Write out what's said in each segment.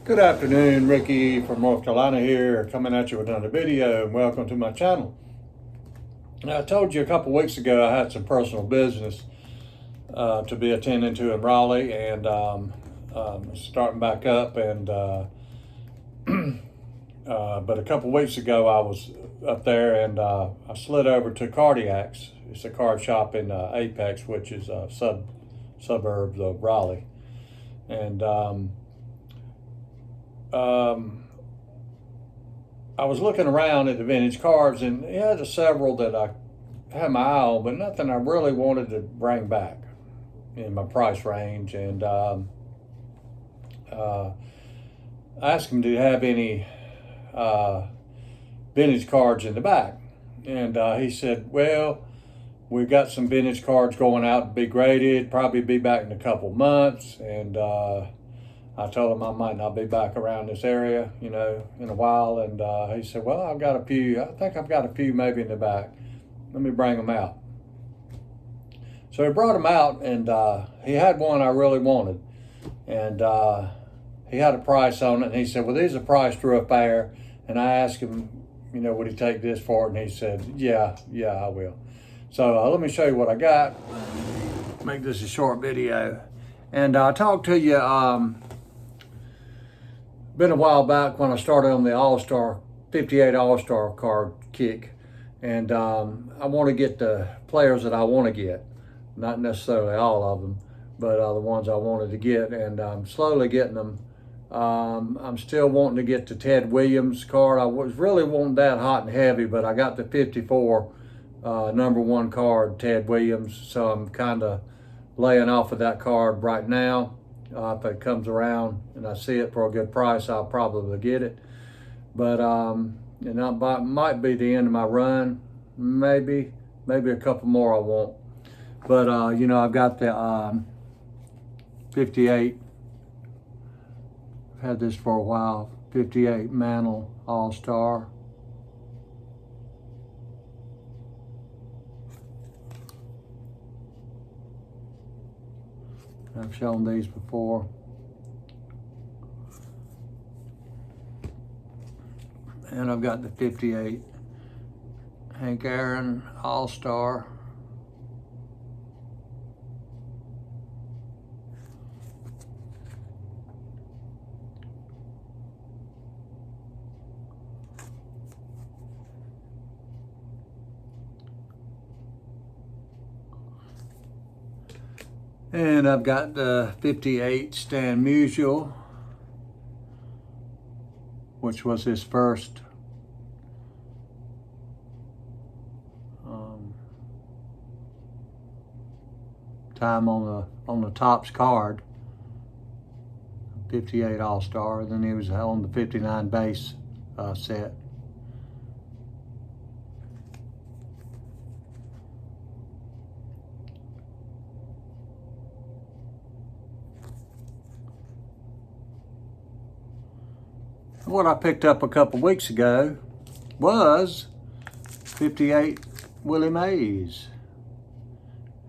Good afternoon, Ricky from North Carolina here, coming at you with another video, and welcome to my channel. Now, I told you a couple weeks ago I had some personal business to be attending to in Raleigh, and starting back up. And but a couple weeks ago I was up there, and I slid over to Cardiac's. It's a card shop in Apex, which is a suburbs of Raleigh, and I was looking around at the vintage cars, and yeah, there's several that I had my eye on, but nothing I really wanted to bring back in my price range. And I asked him, do you have any vintage cards in the back? And he said, well, we've got some vintage cards going out to be graded, probably be back in a couple months. And I told him I might not be back around this area, in a while. And he said, well, I've got a few. I think I've got a few maybe in the back. Let me bring them out. So he brought them out, and he had one I really wanted. And he had a price on it. And he said, well, these are priced real fair. And I asked him, would he take this for it? And he said, yeah, I will. So let me show you what I got. Make this a short video. And I talked to you, been a while back when I started on the All-Star, 58 All-Star card kick. And I want to get the players that I want to get. Not necessarily all of them, but the ones I wanted to get. And I'm slowly getting them. I'm still wanting to get the Ted Williams card. I was really wanting that hot and heavy, but I got the 54 #1 card, Ted Williams. So I'm kind of laying off of that card right now. If it comes around and I see it for a good price, I'll probably get it. But that might be the end of my run. Maybe a couple more I won't. But I've got the 58. I've had this for a while. 58 Mantle All-Star. I've shown these before. And I've got the 58 Hank Aaron All-Star. And I've got the 58 Stan Musial, which was his first time on the Topps card. 58 All-Star. Then he was on the 59 base set. What I picked up a couple weeks ago was 58 Willie Mays.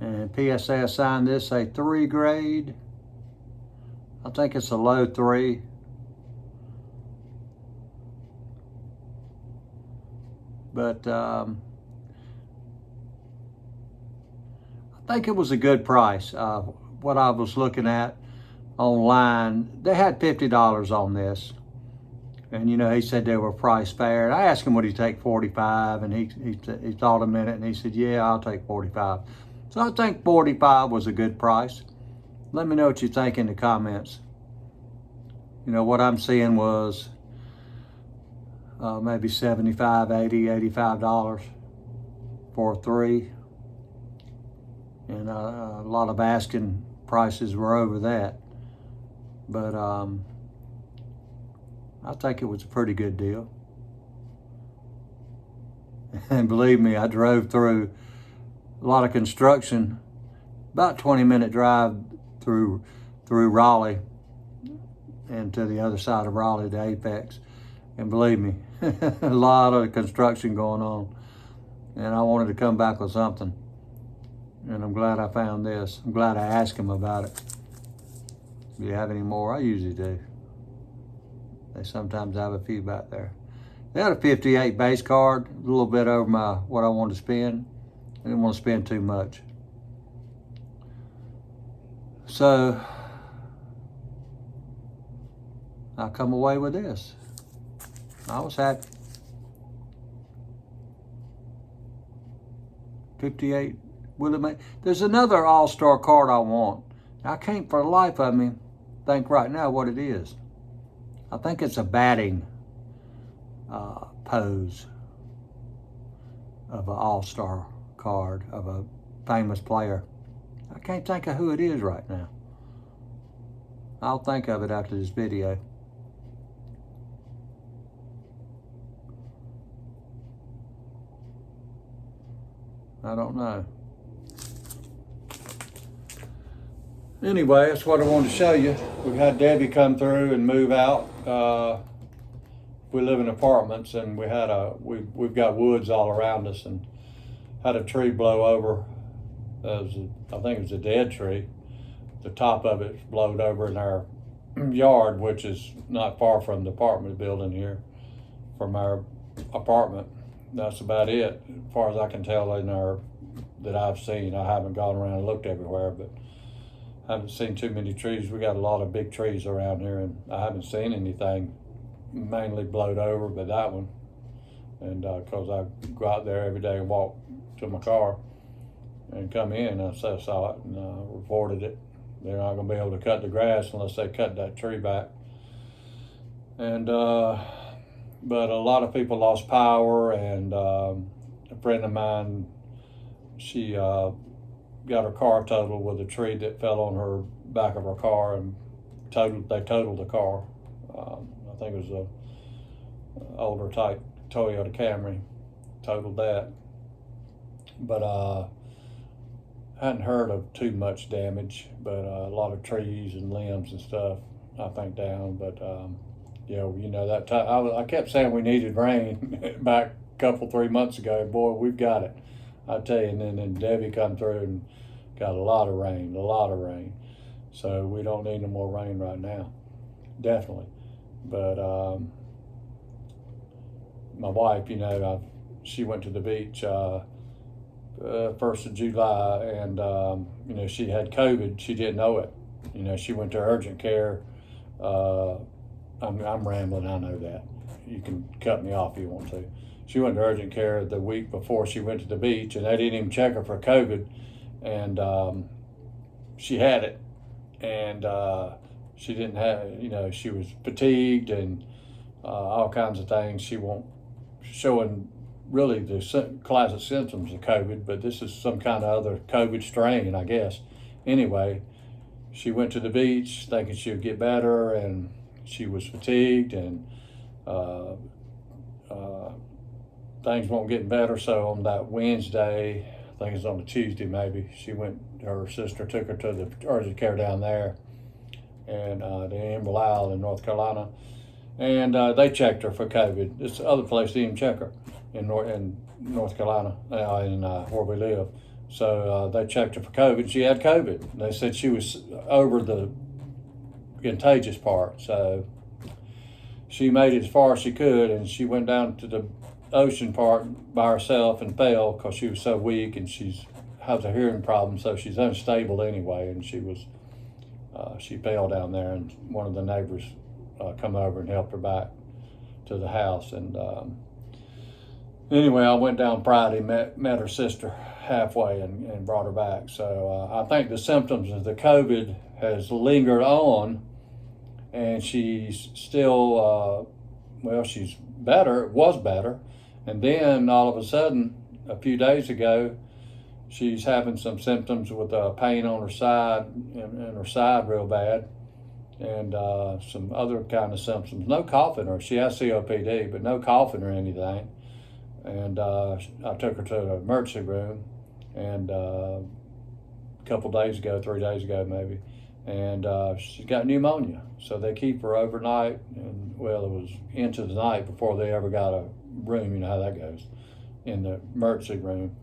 And PSA assigned this a 3 grade. I think it's a low 3. But I think it was a good price. What I was looking at online, they had $50 on this. And he said they were price fair. And I asked him, would he take 45? And he thought a minute, and he said, yeah, I'll take 45. So I think 45 was a good price. Let me know what you think in the comments. What I'm seeing was maybe $75, $80, $85 for a 3. And a lot of asking prices were over that. But I think it was a pretty good deal. And believe me, I drove through a lot of construction, about 20-minute drive through Raleigh and to the other side of Raleigh, to Apex. And believe me, a lot of construction going on. And I wanted to come back with something. And I'm glad I found this. I'm glad I asked him about it. Do you have any more? I usually do. They sometimes have a few back there. They had a 58 base card, a little bit over what I wanted to spend. I didn't want to spend too much. So I come away with this. I was happy. 58 Willie Mays. There's another all-star card I want. I can't for the life of me think right now what it is. I think it's a batting pose of an all-star card of a famous player. I can't think of who it is right now. I'll think of it after this video. I don't know. Anyway, that's what I wanted to show you. We've had Debbie come through and move out. We live in apartments, and we've got woods all around us, and had a tree blow over. I think it was a dead tree. The top of it blowed over in our yard, which is not far from the apartment building here, from our apartment. That's about it, as far as I can tell that I've seen. I haven't gone around and looked everywhere, but I haven't seen too many trees. We got a lot of big trees around here, and I haven't seen anything mainly blowed over but that one. And because I go out there every day and walk to my car and come in, I saw it and reported it. They're not gonna be able to cut the grass unless they cut that tree back. And but a lot of people lost power, and a friend of mine, she got her car totaled with a tree that fell on her back of her car, and they totaled the car. I think it was a older type Toyota Camry, totaled that. But hadn't heard of too much damage, but a lot of trees and limbs and stuff, I think, down. But yeah, you know, that time I kept saying we needed rain back a couple, 3 months ago. Boy, we've got it, I tell you. And then Debbie come through and got a lot of rain. So we don't need no more rain right now, definitely. But my wife, you know, she went to the beach 1st of July, and you know, she had COVID. She didn't know it. You know, she went to urgent care. I'm rambling, I know that. You can cut me off if you want to. She went to urgent care the week before she went to the beach, and they didn't even check her for COVID. And she had it, and she didn't have, you know, she was fatigued and all kinds of things. She won't showing really the classic symptoms of COVID, but this is some kind of other COVID strain, I guess. Anyway, she went to the beach thinking she would get better, and she was fatigued, and things weren't getting better. So on that Wednesday, I think it was on a Tuesday maybe, her sister took her to the urgent care down there, and the Emerald Isle in North Carolina, and they checked her for COVID. This other place didn't even check her in North Carolina, in where we live. So they checked her for COVID. She had COVID. They said she was over the contagious part. So she made it as far as she could, and she went down to the ocean part by herself and fell because she was so weak, and she has a hearing problem, so she's unstable anyway. And she fell down there, and one of the neighbors come over and helped her back to the house. And anyway, I went down Friday, met her sister halfway, and brought her back. So I think the symptoms of the COVID has lingered on, and she's still, she's better, was better. And then all of a sudden, a few days ago, she's having some symptoms with pain on her side, and her side real bad, and some other kind of symptoms. No coughing, or she has COPD, but no coughing or anything. And I took her to the emergency room, and a couple days ago, 3 days ago maybe, and she's got pneumonia. So they keep her overnight, and well, it was into the night before they ever got a room. You know how that goes, in the emergency room.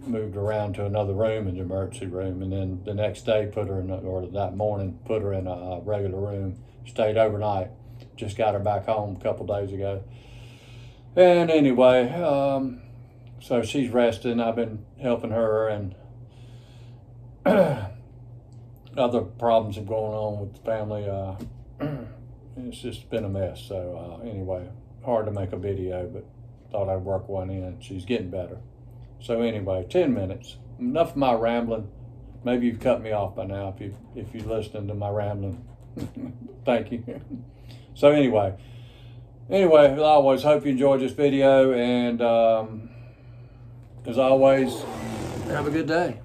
Moved around to another room in the emergency room, and then the next day that morning put her in a regular room, stayed overnight. Just got her back home a couple days ago. And anyway, so she's resting. I've been helping her, and other problems are going on with the family. It's just been a mess. So anyway, hard to make a video, but thought I'd work one in. She's getting better. So anyway, 10 minutes. Enough of my rambling. Maybe you've cut me off by now if you're listening to my rambling. Thank you. So anyway, as always, hope you enjoyed this video, and as always, have a good day.